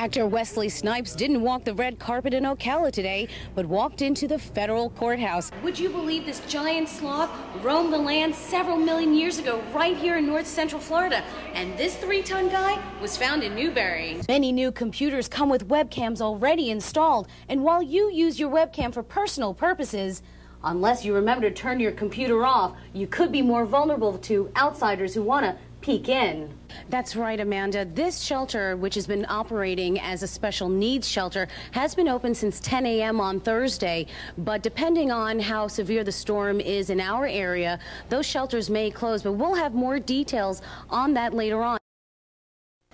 Actor Wesley Snipes didn't walk the red carpet in Ocala today, but walked into the federal courthouse. Would you believe this giant sloth roamed the land several million years ago right here in north central Florida? And this 3-ton guy was found in Newberry. Many new computers come with webcams already installed, and while you use your webcam for personal purposes, unless you remember to turn your computer off, you could be more vulnerable to outsiders who want to peek in. That's right, Amanda. This shelter, which has been operating as a special needs shelter, has been open since 10 a.m. on Thursday. But depending on how severe the storm is in our area, those shelters may close. But we'll have more details on that later on.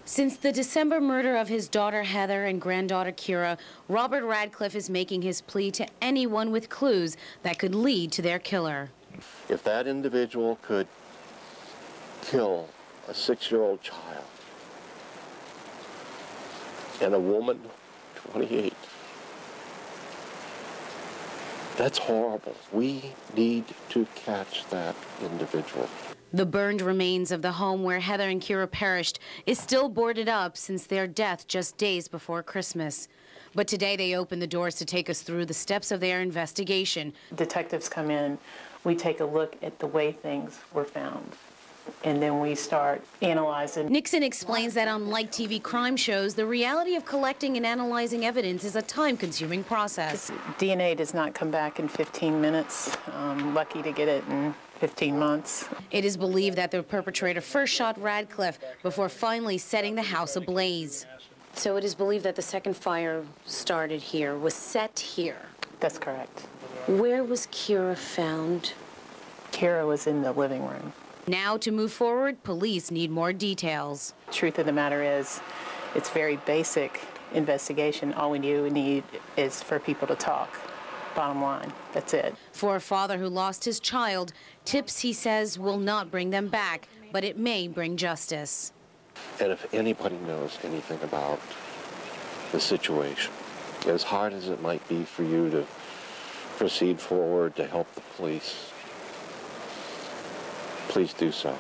Since the December murder of his daughter Heather and granddaughter Kira, Robert Radcliffe is making his plea to anyone with clues that could lead to their killer. If that individual could kill a 6-year-old child and a woman, 28, that's horrible. We need to catch that individual. The burned remains of the home where Heather and Kira perished is still boarded up since their death just days before Christmas. But today they opened the doors to take us through the steps of their investigation. Detectives come in, we take a look at the way things were found, and then we start analyzing. Nixon explains that unlike TV crime shows, the reality of collecting and analyzing evidence is a time-consuming process. DNA does not come back in 15 minutes. Lucky to get it in 15 months. It is believed that the perpetrator first shot Radcliffe before finally setting the house ablaze. So it is believed that the second fire started here, was set here. That's correct. Where was Kira found? Kira was in the living room. Now, to move forward, police need more details. Truth of the matter is, it's very basic investigation. All we need is for people to talk. Bottom line, that's it. For a father who lost his child, tips, he says, will not bring them back, but it may bring justice. And if anybody knows anything about the situation, as hard as it might be for you to proceed forward to help the police, please do so.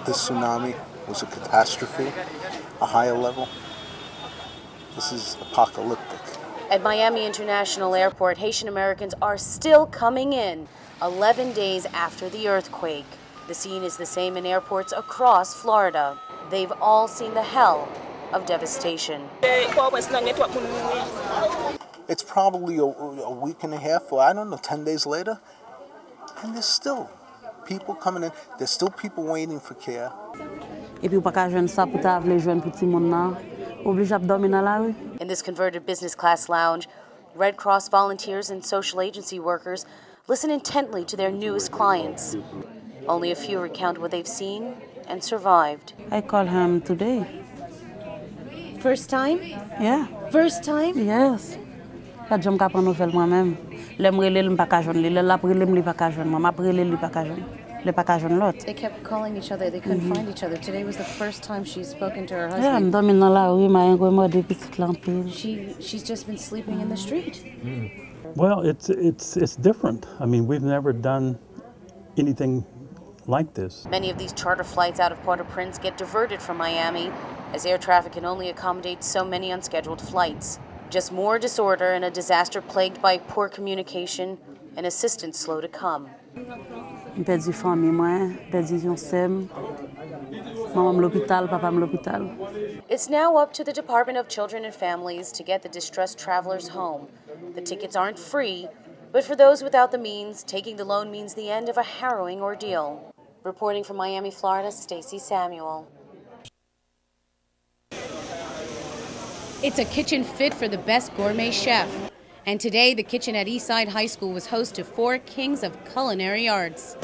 This tsunami was a catastrophe, a higher level. This is apocalyptic. At Miami International Airport, Haitian Americans are still coming in 11 days after the earthquake. The scene is the same in airports across Florida. They've all seen the hell of devastation. It's probably a week and a half, or I don't know, 10 days later, and there's still people coming in. There's still people waiting for care. In this converted business class lounge, Red Cross volunteers and social agency workers listen intently to their newest clients. Only a few recount what they've seen and survived. I called him today. First time? Yeah. First time? Yes. They kept calling each other. They couldn't find each other. Today was the first time she's spoken to her Yeah, husband. She's just been sleeping in the street. Well, it's different. I mean, we've never done anything like this. Many of these charter flights out of Port-au-Prince get diverted from Miami, as air traffic can only accommodate so many unscheduled flights. Just more disorder and a disaster plagued by poor communication and assistance slow to come. It's now up to the Department of Children and Families to get the distressed travelers home. The tickets aren't free, but for those without the means, taking the loan means the end of a harrowing ordeal. Reporting from Miami, Florida, Stacey Samuel. It's a kitchen fit for the best gourmet chef. And today, the kitchen at Eastside High School was host to 4 kings of culinary arts.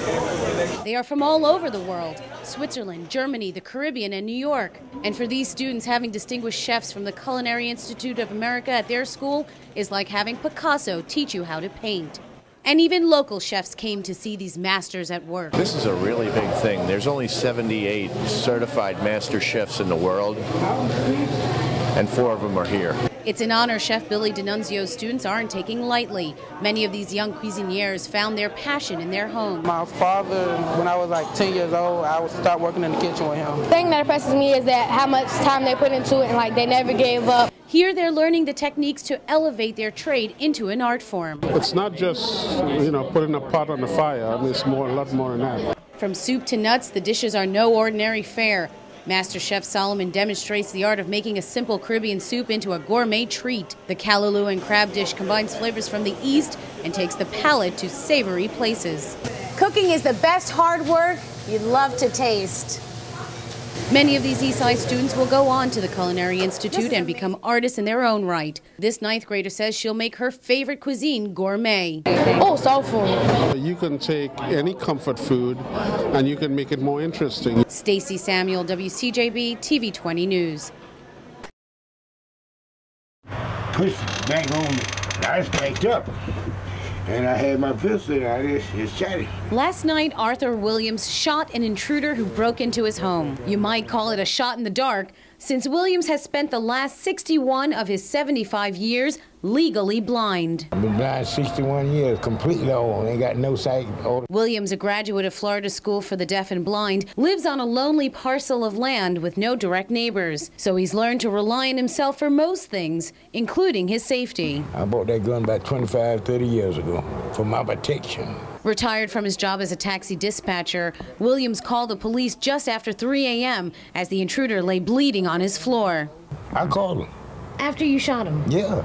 They are from all over the world: Switzerland, Germany, the Caribbean, and New York. And for these students, having distinguished chefs from the Culinary Institute of America at their school is like having Picasso teach you how to paint. And even local chefs came to see these masters at work. This is a really big thing. There's only 78 certified master chefs in the world. and 4 of them are here. It's an honor Chef Billy D'Annunzio's students aren't taking lightly. Many of these young cuisiniers found their passion in their home. My father, when I was like 10 years old, I would start working in the kitchen with him. The thing that impresses me is that how much time they put into it and like they never gave up. Here they're learning the techniques to elevate their trade into an art form. It's not just, putting a pot on the fire. I mean, it's a lot more than that. From soup to nuts, the dishes are no ordinary fare. Master Chef Solomon demonstrates the art of making a simple Caribbean soup into a gourmet treat. The callaloo and crab dish combines flavors from the East and takes the palate to savory places. Cooking is the best hard work you'd love to taste. Many of these Eastside students will go on to the Culinary Institute and become artists in their own right. This 9th grader says she'll make her favorite cuisine gourmet. Oh, soulful. You can take any comfort food and you can make it more interesting. Stacey Samuel, WCJB TV 20 News. Push back on me. I was packed up. And I had my pistol out. It's chatty. Last night, Arthur Williams shot an intruder who broke into his home. You might call it a shot in the dark, since Williams has spent the last 61 of his 75 years legally blind. I've been blind 61 years, completely old. Ain't got no sight. Williams, a graduate of Florida School for the Deaf and Blind, lives on a lonely parcel of land with no direct neighbors. So he's learned to rely on himself for most things, including his safety. I bought that gun about 25, 30 years ago for my protection. Retired from his job as a taxi dispatcher, Williams called the police just after 3 a.m. as the intruder lay bleeding on his floor. I called him. After you shot him? Yeah.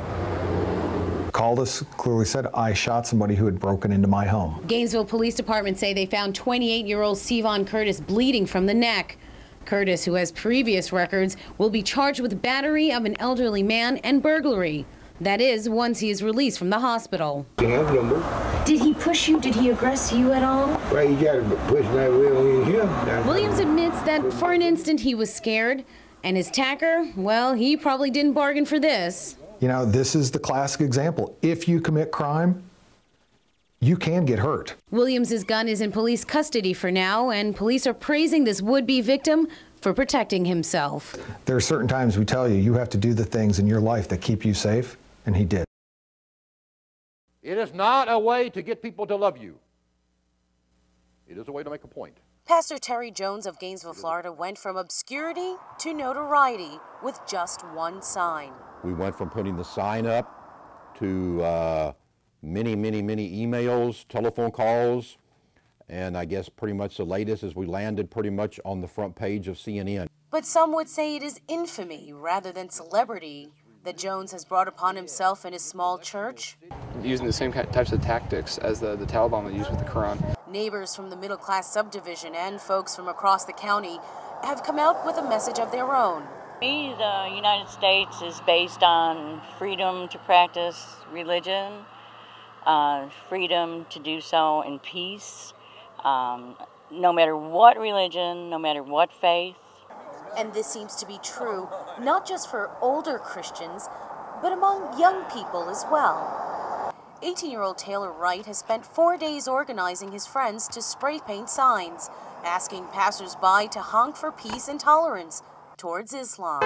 Called us, clearly said, I shot somebody who had broken into my home. Gainesville Police Department say they found 28-year-old Sevon Curtis bleeding from the neck. Curtis, who has previous records, will be charged with battery of an elderly man and burglary. That is, once he is released from the hospital. Did he push you? Did he aggress you at all? Well, you got to push my will in here. Williams admits that for an instant he was scared, and his tacker, well, he probably didn't bargain for this. This is the classic example. If you commit crime, you can get hurt. Williams's gun is in police custody for now, and police are praising this would-be victim for protecting himself. There are certain times we tell you, you have to do the things in your life that keep you safe, and he did. It is not a way to get people to love you. It is a way to make a point. Pastor Terry Jones of Gainesville, Florida, went from obscurity to notoriety with just one sign. We went from putting the sign up to many emails, telephone calls, and I guess pretty much the latest is we landed pretty much on the front page of CNN. But some would say it is infamy rather than celebrity that Jones has brought upon himself and his small church. Using the same types of tactics as the Taliban would use with the Quran. Neighbors from the middle-class subdivision and folks from across the county have come out with a message of their own. Me, the United States is based on freedom to practice religion, freedom to do so in peace, no matter what religion, no matter what faith. And this seems to be true, not just for older Christians, but among young people as well. 18-year-old Taylor Wright has spent 4 days organizing his friends to spray paint signs, asking passersby to honk for peace and tolerance towards Islam.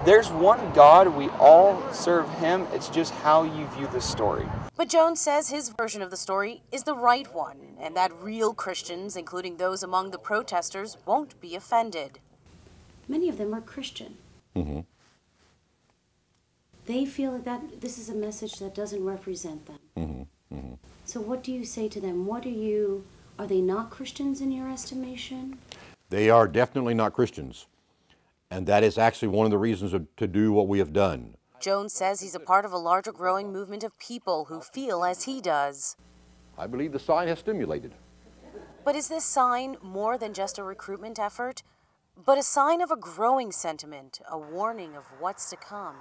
There's one God, we all serve him, it's just how you view the story. But Jones says his version of the story is the right one, and that real Christians, including those among the protesters, won't be offended. Many of them are Christian. Mm-hmm. They feel that this is a message that doesn't represent them. Mm-hmm. Mm-hmm. So what do you say to them? Are they not Christians in your estimation? They are definitely not Christians. And that is actually one of the reasons to do what we have done. Jones says he's a part of a larger growing movement of people who feel as he does. I believe the sign has stimulated. But is this sign more than just a recruitment effort, but a sign of a growing sentiment, a warning of what's to come?